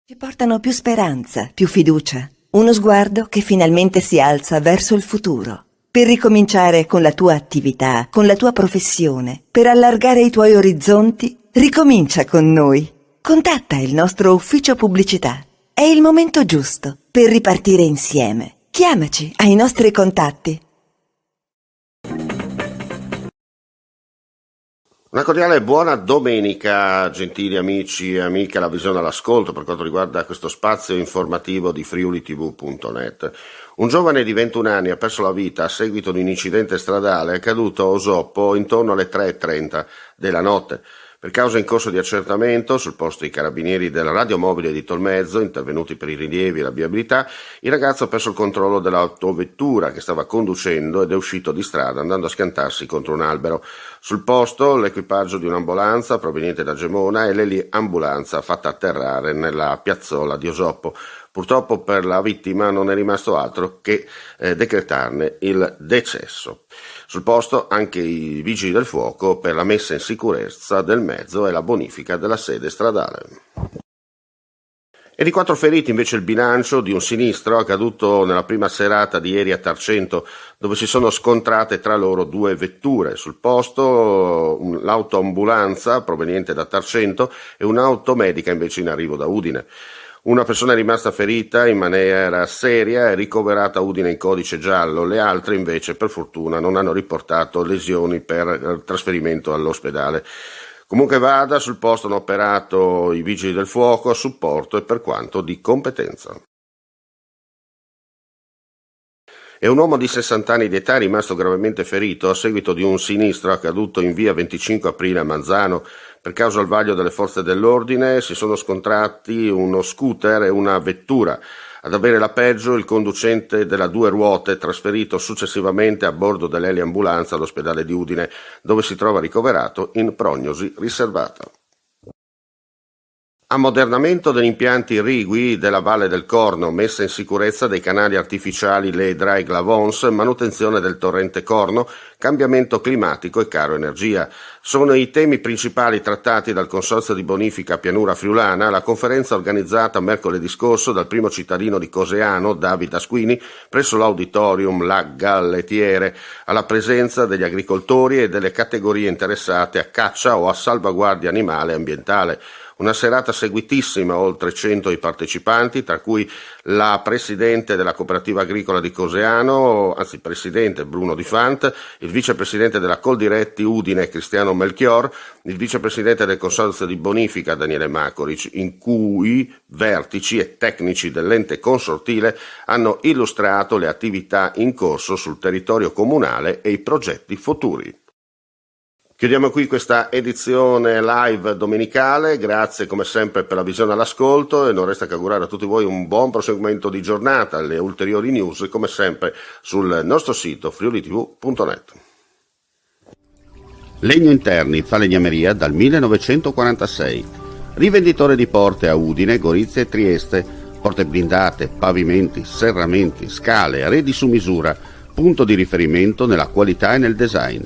Ci portano più speranza, più fiducia, uno sguardo che finalmente si alza verso il futuro. Per ricominciare con la tua attività, con la tua professione, per allargare i tuoi orizzonti, ricomincia con noi. Contatta il nostro ufficio pubblicità. È il momento giusto per ripartire insieme. Chiamaci ai nostri contatti. Una cordiale buona domenica, gentili amici e amiche alla visione all'ascolto per quanto riguarda questo spazio informativo di friulitv.net. Un giovane di 21 anni ha perso la vita a seguito di un incidente stradale accaduto a Osoppo intorno alle 3:30 della notte. Per causa in corso di accertamento, sul posto i carabinieri della radiomobile di Tolmezzo, intervenuti per i rilievi e la viabilità, il ragazzo ha perso il controllo dell'autovettura che stava conducendo ed è uscito di strada andando a schiantarsi contro un albero. Sul posto l'equipaggio di un'ambulanza proveniente da Gemona e l'eliambulanza fatta atterrare nella piazzola di Osoppo. Purtroppo per la vittima non è rimasto altro che decretarne il decesso. Sul posto anche i vigili del fuoco per la messa in sicurezza del mezzo e la bonifica della sede stradale. E di 4 feriti invece il bilancio di un sinistro accaduto nella prima serata di ieri a Tarcento, dove si sono scontrate tra loro 2 vetture. Sul posto l'autoambulanza proveniente da Tarcento e un'automedica invece in arrivo da Udine. Una persona è rimasta ferita in maniera seria e ricoverata a Udine in codice giallo, le altre invece per fortuna non hanno riportato lesioni per trasferimento all'ospedale. Comunque vada, sul posto hanno operato i vigili del fuoco a supporto e per quanto di competenza. E un uomo di 60 anni di età è rimasto gravemente ferito a seguito di un sinistro accaduto in via 25 aprile a Manzano. Per causa al vaglio delle forze dell'ordine si sono scontrati uno scooter e una vettura. Ad avere la peggio il conducente della 2 ruote, trasferito successivamente a bordo dell'eliambulanza all'ospedale di Udine, dove si trova ricoverato in prognosi riservata. Ammodernamento degli impianti irrigui della Valle del Corno, messa in sicurezza dei canali artificiali Le Dry Glavons, manutenzione del torrente Corno, cambiamento climatico e caro energia. Sono i temi principali trattati dal Consorzio di Bonifica Pianura Friulana alla conferenza organizzata mercoledì scorso dal primo cittadino di Coseano, David Asquini, presso l'auditorium La Gallettiere, alla presenza degli agricoltori e delle categorie interessate a caccia o a salvaguardia animale e ambientale. Una serata seguitissima, oltre 100 i partecipanti, tra cui la presidente della cooperativa agricola di Coseano, anzi presidente Bruno Di Fant, il vicepresidente della Coldiretti Udine Cristiano Melchior, il vicepresidente del Consorzio di Bonifica Daniele Macoric, in cui vertici e tecnici dell'ente consortile hanno illustrato le attività in corso sul territorio comunale e i progetti futuri. Chiudiamo qui questa edizione live domenicale, grazie come sempre per la visione all'ascolto e non resta che augurare a tutti voi un buon proseguimento di giornata, le ulteriori news come sempre sul nostro sito friulitv.net. Legno Interni, falegnameria dal 1946, rivenditore di porte a Udine, Gorizia e Trieste, porte blindate, pavimenti, serramenti, scale, arredi su misura, punto di riferimento nella qualità e nel design.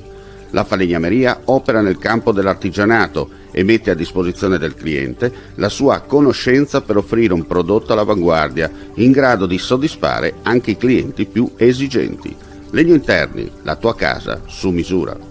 La falegnameria opera nel campo dell'artigianato e mette a disposizione del cliente la sua conoscenza per offrire un prodotto all'avanguardia in grado di soddisfare anche i clienti più esigenti. Legno Interni, la tua casa su misura.